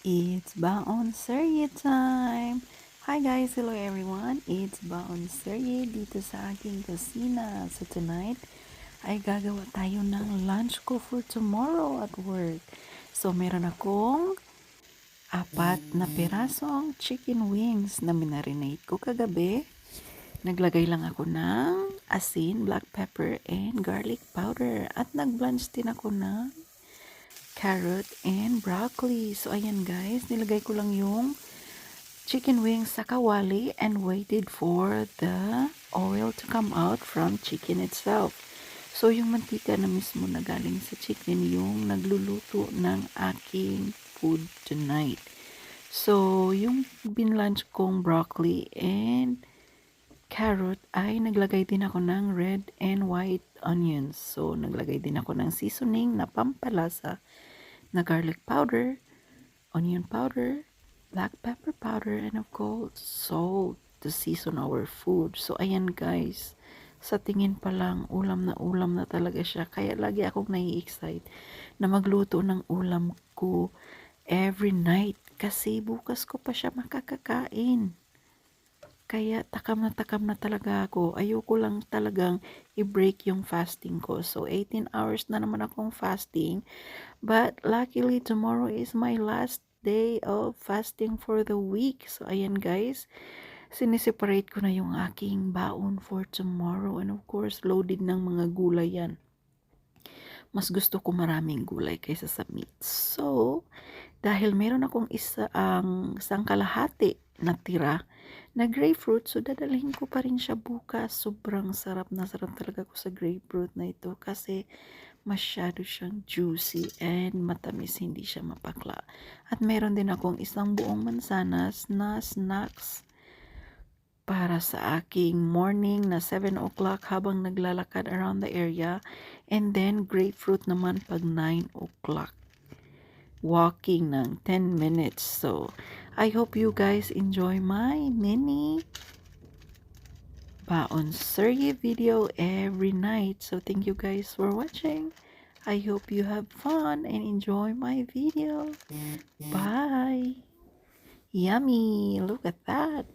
It's Baon Serye time! Hi guys! Hello everyone! It's Baon Serye dito sa aking kusina. So tonight, ay gagawa tayo ng lunch ko for tomorrow at work. So meron akong 4 na pirasong chicken wings na minarinate ko kagabi. Naglagay lang ako ng asin, black pepper, and garlic powder. At nag-blanch din ako ng carrot and broccoli. So ayan guys, nilagay ko lang yung chicken wings sa kawali and waited for the oil to come out from chicken itself. So yung mantika na mismo na galing sa chicken yung nagluluto ng aking food tonight. So yung binlunch kong broccoli and carrot ay naglagay din ako ng red and white onions. So naglagay din ako ng seasoning na pampalasa na garlic powder, onion powder, black pepper powder, and of course, salt to season our food. So, ayan guys, sa tingin pa lang, ulam na talaga siya. Kaya lagi akong nai-excite na magluto ng ulam ko every night. Kasi bukas ko pa siya makakakain. Kaya takam na talaga ako. Ayoko lang talagang i-break yung fasting ko. So, 18 hours na naman akong fasting. But luckily, tomorrow is my last day of fasting for the week. So, ayan guys, siniseparate ko na yung aking baon for tomorrow. And of course, loaded ng mga gulay yan. Mas gusto ko maraming gulay kaysa sa meat. So, dahil meron akong isang kalahati na tira na grapefruit, so dadalhin ko pa rin siya bukas. Sobrang sarap na sarap talaga ko sa grapefruit na ito kasi masyado siyang juicy and matamis, hindi siya mapakla. At meron din akong isang buong mansanas na snacks para sa aking morning na 7 o'clock habang naglalakad around the area, and then grapefruit naman pag 9 o'clock. Walking ng 10 minutes. So, I hope you guys enjoy my mini Baon Serye video every night. So, thank you guys for watching. I hope you have fun and enjoy my video. Bye! Yummy! Look at that!